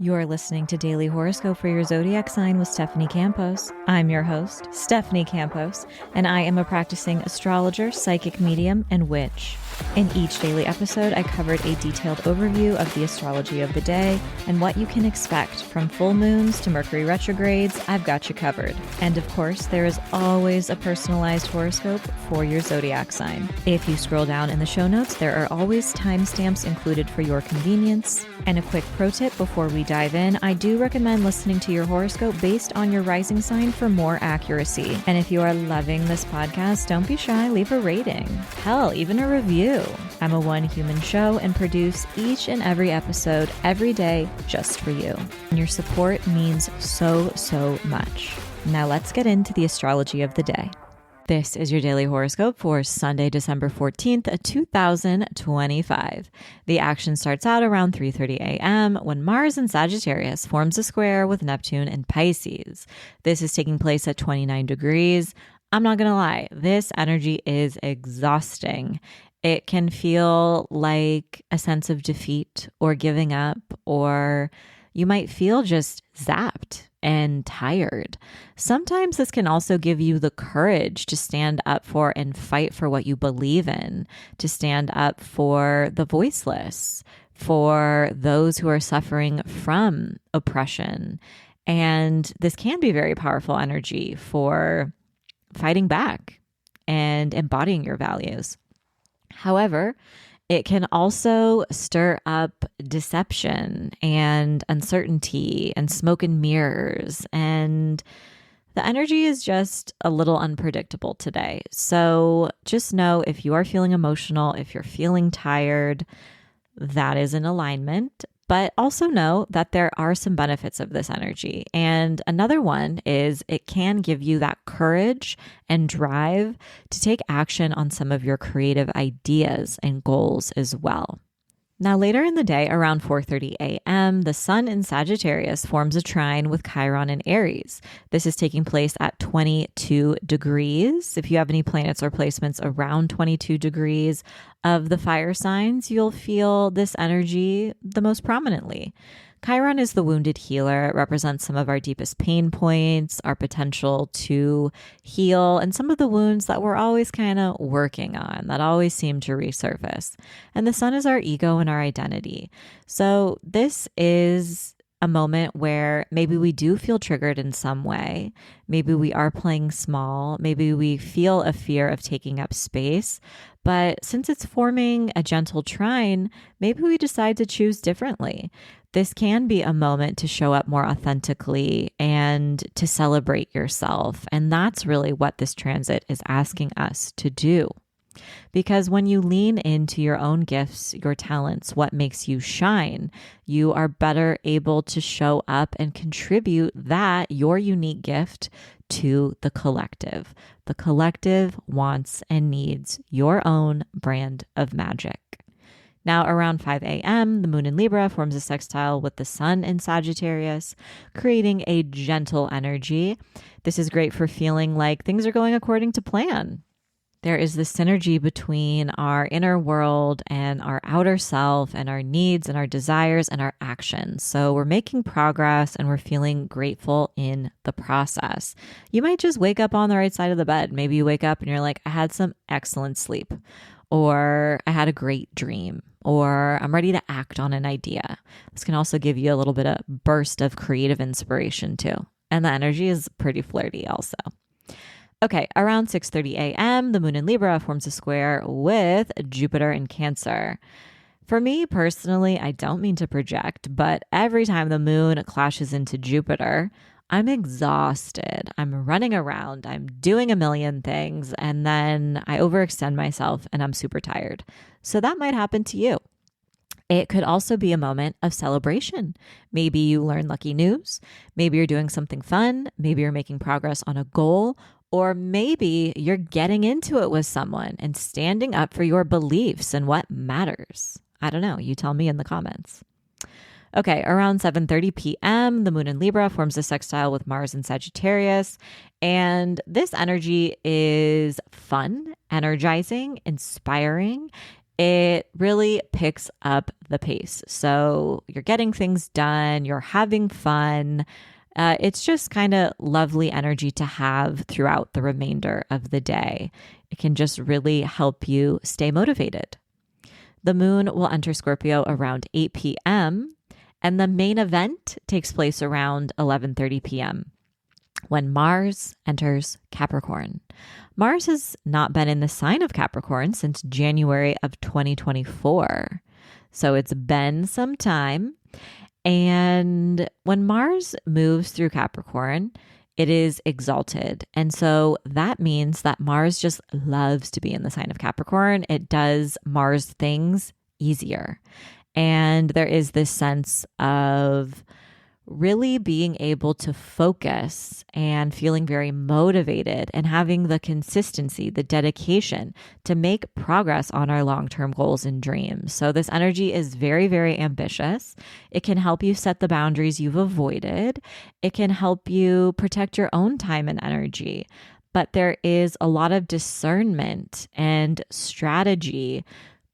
You're listening to Daily Horoscope for your zodiac sign with Stephanie Campos. I'm your host, Stephanie Campos, and I am a practicing astrologer, psychic medium, and witch. In each daily episode, I covered a detailed overview of the astrology of the day and what you can expect from full moons to Mercury retrogrades. I've got you covered. And of course, there is always a personalized horoscope for your zodiac sign. If you scroll down in the show notes, there are always timestamps included for your convenience. And a quick pro tip before we dive in, I do recommend listening to your horoscope based on your rising sign for more accuracy. And if you are loving this podcast, don't be shy, leave a rating. Hell, even a review. I'm a one human show and produce each and every episode every day just for you. And your support means so much. Now let's get into the astrology of the day. This is your daily horoscope for Sunday, December 14th, 2025. The action starts out around 3:30 a.m. when Mars in Sagittarius forms a square with Neptune in Pisces. This is taking place at 29 degrees. I'm not going to lie, this energy is exhausting. It can feel like a sense of defeat or giving up, or you might feel just zapped and tired. Sometimes this can also give you the courage to stand up for and fight for what you believe in, to stand up for the voiceless, for those who are suffering from oppression. And this can be very powerful energy for fighting back and embodying your values. However, it can also stir up deception and uncertainty and smoke and mirrors. And the energy is just a little unpredictable today. So just know if you are feeling emotional, if you're feeling tired, that is in alignment. But also know that there are some benefits of this energy. And another one is it can give you that courage and drive to take action on some of your creative ideas and goals as well. Now, later in the day, around 4:30 a.m., the sun in Sagittarius forms a trine with Chiron in Aries. This is taking place at 22 degrees. If you have any planets or placements around 22 degrees of the fire signs, you'll feel this energy the most prominently. Chiron is the wounded healer. It represents some of our deepest pain points, our potential to heal, and some of the wounds that we're always kind of working on that always seem to resurface. And the sun is our ego and our identity. So this is a moment where maybe we do feel triggered in some way. Maybe we are playing small. Maybe we feel a fear of taking up space. But since it's forming a gentle trine, maybe we decide to choose differently. This can be a moment to show up more authentically and to celebrate yourself. And that's really what this transit is asking us to do. Because when you lean into your own gifts, your talents, what makes you shine, you are better able to show up and contribute that, your unique gift, to the collective. The collective wants and needs your own brand of magic. Now, around 5 a.m., the moon in Libra forms a sextile with the sun in Sagittarius, creating a gentle energy. This is great for feeling like things are going according to plan. There is this synergy between our inner world and our outer self and our needs and our desires and our actions. So we're making progress and we're feeling grateful in the process. You might just wake up on the right side of the bed. Maybe you wake up and you're like, I had some excellent sleep, or I had a great dream, or I'm ready to act on an idea. This can also give you a little bit of burst of creative inspiration too. And the energy is pretty flirty also. Okay, around 6:30 a.m., the moon in Libra forms a square with Jupiter in Cancer. For me personally, I don't mean to project, but every time the moon clashes into Jupiter, I'm exhausted. I'm running around. I'm doing a million things, and then I overextend myself and I'm super tired. So that might happen to you. It could also be a moment of celebration. Maybe you learn lucky news. Maybe you're doing something fun. Maybe you're making progress on a goal. Or maybe you're getting into it with someone and standing up for your beliefs and what matters. I don't know. You tell me in the comments. Okay, around 7:30 p.m., the moon in Libra forms a sextile with Mars in Sagittarius. And this energy is fun, energizing, inspiring, it really picks up the pace. So you're getting things done, you're having fun. It's just kind of lovely energy to have throughout the remainder of the day. It can just really help you stay motivated. The moon will enter Scorpio around 8 p.m. and the main event takes place around 11:30 p.m. when Mars enters Capricorn. Mars has not been in the sign of Capricorn since January of 2024. So it's been some time. And when Mars moves through Capricorn, it is exalted. And so that means that Mars just loves to be in the sign of Capricorn. It does Mars things easier. And there is this sense of really being able to focus and feeling very motivated and having the consistency, the dedication to make progress on our long-term goals and dreams. So this energy is very, very ambitious. It can help you set the boundaries you've avoided. It can help you protect your own time and energy. But there is a lot of discernment and strategy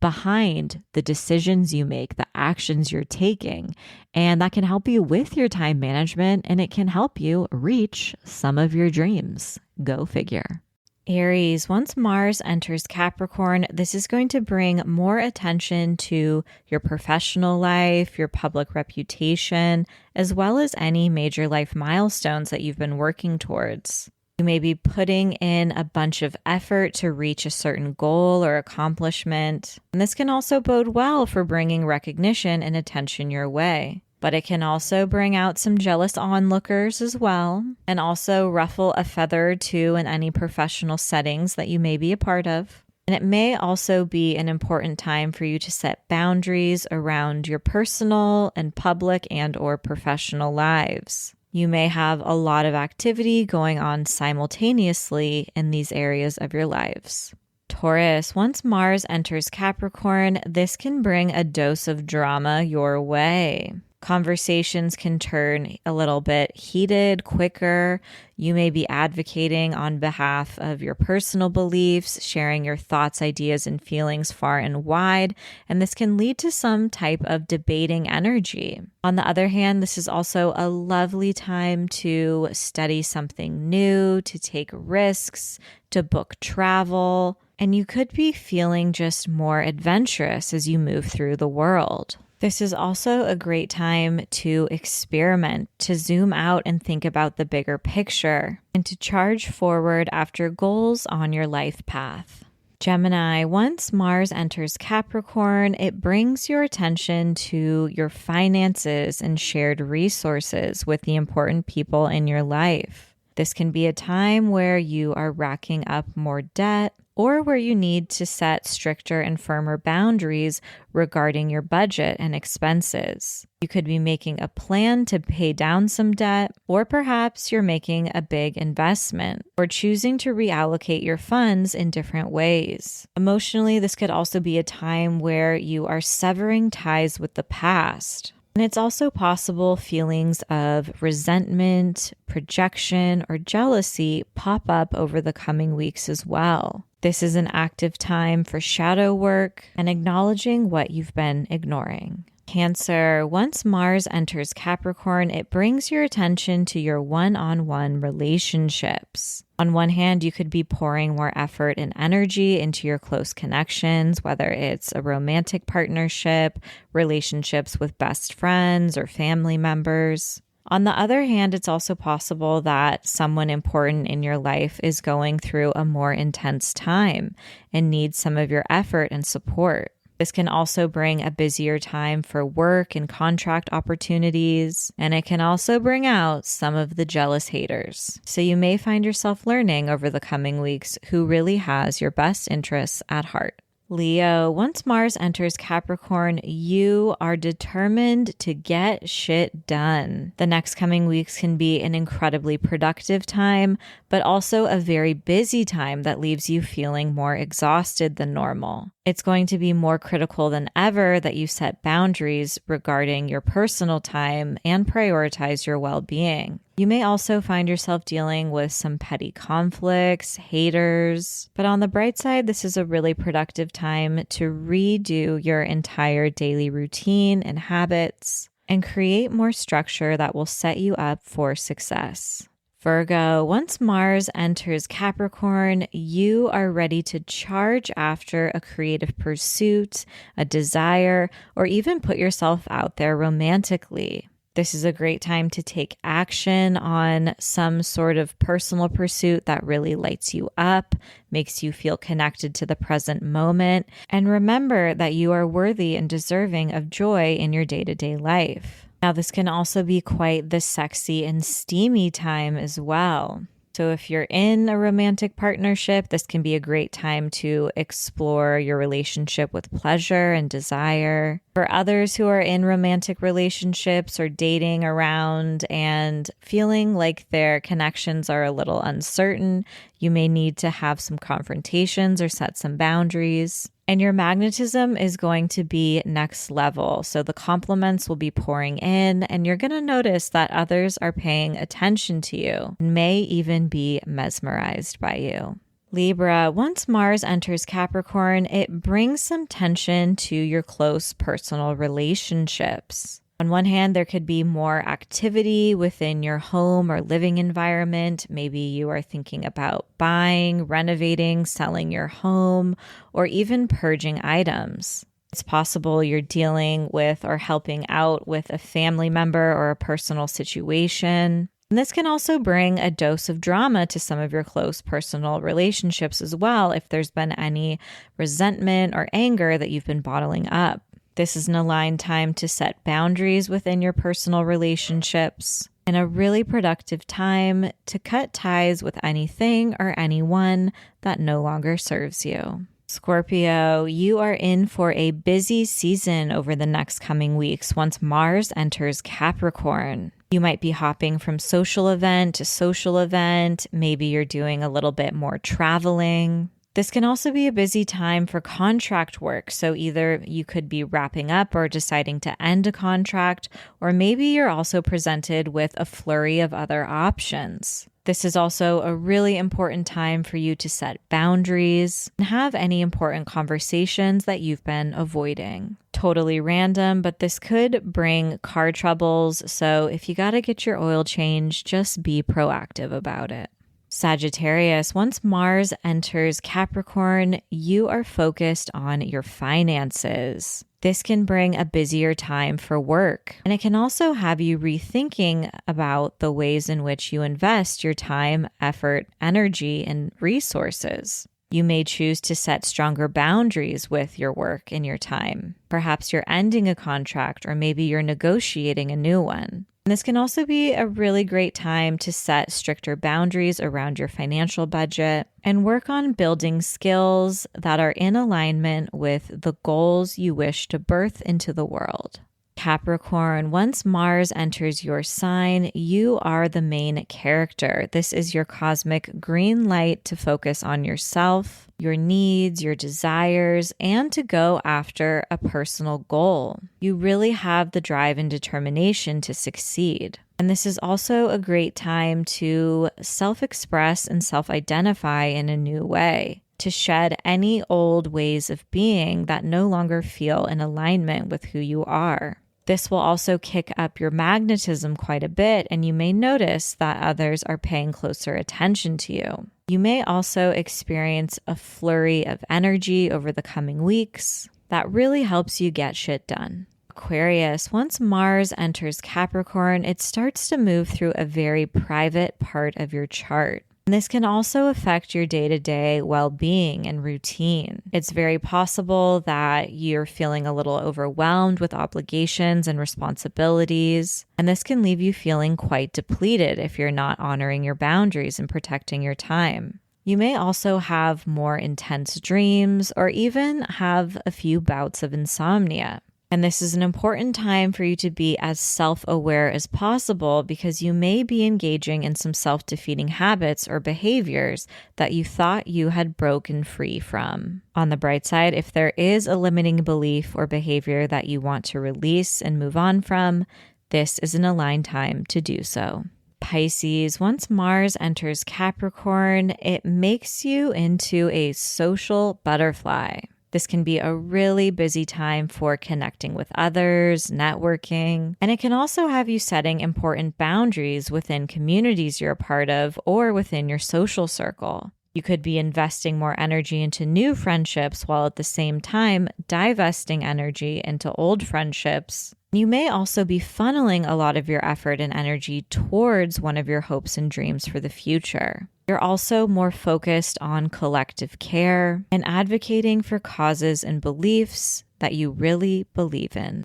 behind the decisions you make, the actions you're taking. And that can help you with your time management, and it can help you reach some of your dreams. Go figure. Aries, once Mars enters Capricorn, this is going to bring more attention to your professional life, your public reputation, as well as any major life milestones that you've been working towards. You may be putting in a bunch of effort to reach a certain goal or accomplishment. And this can also bode well for bringing recognition and attention your way. But it can also bring out some jealous onlookers as well, and also ruffle a feather or two in any professional settings that you may be a part of. And it may also be an important time for you to set boundaries around your personal and public and or professional lives. You may have a lot of activity going on simultaneously in these areas of your lives. Taurus, once Mars enters Capricorn, this can bring a dose of drama your way. Conversations can turn a little bit heated, quicker. You may be advocating on behalf of your personal beliefs, sharing your thoughts, ideas, and feelings far and wide, and this can lead to some type of debating energy. On the other hand, this is also a lovely time to study something new, to take risks, to book travel, and you could be feeling just more adventurous as you move through the world. This is also a great time to experiment, to zoom out and think about the bigger picture, and to charge forward after goals on your life path. Gemini, once Mars enters Capricorn, it brings your attention to your finances and shared resources with the important people in your life. This can be a time where you are racking up more debt, or where you need to set stricter and firmer boundaries regarding your budget and expenses. You could be making a plan to pay down some debt, or perhaps you're making a big investment, or choosing to reallocate your funds in different ways. Emotionally, this could also be a time where you are severing ties with the past. And it's also possible feelings of resentment, projection, or jealousy pop up over the coming weeks as well. This is an active time for shadow work and acknowledging what you've been ignoring. Cancer, once Mars enters Capricorn, it brings your attention to your one-on-one relationships. On one hand, you could be pouring more effort and energy into your close connections, whether it's a romantic partnership, relationships with best friends or family members. On the other hand, it's also possible that someone important in your life is going through a more intense time and needs some of your effort and support. This can also bring a busier time for work and contract opportunities, and it can also bring out some of the jealous haters. So you may find yourself learning over the coming weeks who really has your best interests at heart. Leo, once Mars enters Capricorn, you are determined to get shit done. The next coming weeks can be an incredibly productive time, but also a very busy time that leaves you feeling more exhausted than normal. It's going to be more critical than ever that you set boundaries regarding your personal time and prioritize your well-being. You may also find yourself dealing with some petty conflicts, haters, but on the bright side, this is a really productive time to redo your entire daily routine and habits and create more structure that will set you up for success. Virgo, once Mars enters Capricorn, you are ready to charge after a creative pursuit, a desire, or even put yourself out there romantically. This is a great time to take action on some sort of personal pursuit that really lights you up, makes you feel connected to the present moment, and remember that you are worthy and deserving of joy in your day-to-day life. Now, this can also be quite the sexy and steamy time as well. So if you're in a romantic partnership, this can be a great time to explore your relationship with pleasure and desire. For others who are in romantic relationships or dating around and feeling like their connections are a little uncertain, you may need to have some confrontations or set some boundaries. And your magnetism is going to be next level. So the compliments will be pouring in, and you're going to notice that others are paying attention to you and may even be mesmerized by you. Libra, once Mars enters Capricorn, it brings some tension to your close personal relationships. On one hand, there could be more activity within your home or living environment. Maybe you are thinking about buying, renovating, selling your home, or even purging items. It's possible you're dealing with or helping out with a family member or a personal situation. And this can also bring a dose of drama to some of your close personal relationships as well, if there's been any resentment or anger that you've been bottling up. This is an aligned time to set boundaries within your personal relationships and a really productive time to cut ties with anything or anyone that no longer serves you. Scorpio, you are in for a busy season over the next coming weeks once Mars enters Capricorn. You might be hopping from social event to social event. Maybe you're doing a little bit more traveling. This can also be a busy time for contract work. So either you could be wrapping up or deciding to end a contract, or maybe you're also presented with a flurry of other options. This is also a really important time for you to set boundaries and have any important conversations that you've been avoiding. Totally random, but this could bring car troubles. So if you got to get your oil changed, just be proactive about it. Sagittarius, once Mars enters Capricorn, you are focused on your finances. This can bring a busier time for work, and it can also have you rethinking about the ways in which you invest your time, effort, energy, and resources. You may choose to set stronger boundaries with your work and your time. Perhaps you're ending a contract, or maybe you're negotiating a new one. And this can also be a really great time to set stricter boundaries around your financial budget and work on building skills that are in alignment with the goals you wish to birth into the world. Capricorn, once Mars enters your sign, you are the main character. This is your cosmic green light to focus on yourself, your needs, your desires, and to go after a personal goal. You really have the drive and determination to succeed. And this is also a great time to self-express and self-identify in a new way, to shed any old ways of being that no longer feel in alignment with who you are. This will also kick up your magnetism quite a bit, and you may notice that others are paying closer attention to you. You may also experience a flurry of energy over the coming weeks that really helps you get shit done. Aquarius, once Mars enters Capricorn, it starts to move through a very private part of your chart. And this can also affect your day-to-day well-being and routine. It's very possible that you're feeling a little overwhelmed with obligations and responsibilities, and this can leave you feeling quite depleted if you're not honoring your boundaries and protecting your time. You may also have more intense dreams or even have a few bouts of insomnia. And this is an important time for you to be as self-aware as possible because you may be engaging in some self-defeating habits or behaviors that you thought you had broken free from. On the bright side, if there is a limiting belief or behavior that you want to release and move on from, this is an aligned time to do so. Pisces, once Mars enters Capricorn, it makes you into a social butterfly. This can be a really busy time for connecting with others, networking, and it can also have you setting important boundaries within communities you're a part of or within your social circle. You could be investing more energy into new friendships while at the same time divesting energy into old friendships. You may also be funneling a lot of your effort and energy towards one of your hopes and dreams for the future. You're also more focused on collective care and advocating for causes and beliefs that you really believe in.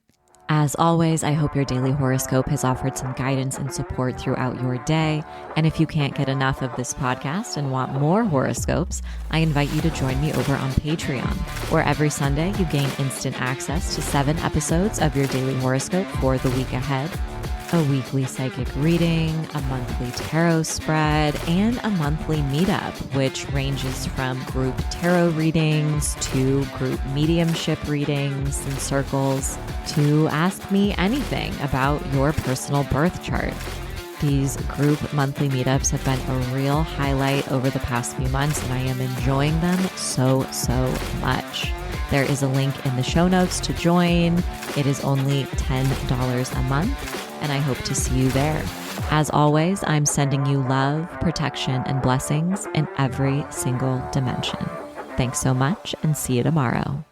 As always, I hope your daily horoscope has offered some guidance and support throughout your day. And if you can't get enough of this podcast and want more horoscopes, I invite you to join me over on Patreon, where every Sunday you gain instant access to 7 episodes of your daily horoscope for the week ahead, a weekly psychic reading, a monthly tarot spread, and a monthly meetup, which ranges from group tarot readings to group mediumship readings and circles to ask me anything about your personal birth chart. These group monthly meetups have been a real highlight over the past few months, and I am enjoying them so much. There is a link in the show notes to join. It is only $10 a month. And I hope to see you there. As always, I'm sending you love, protection, and blessings in every single dimension. Thanks so much, and see you tomorrow.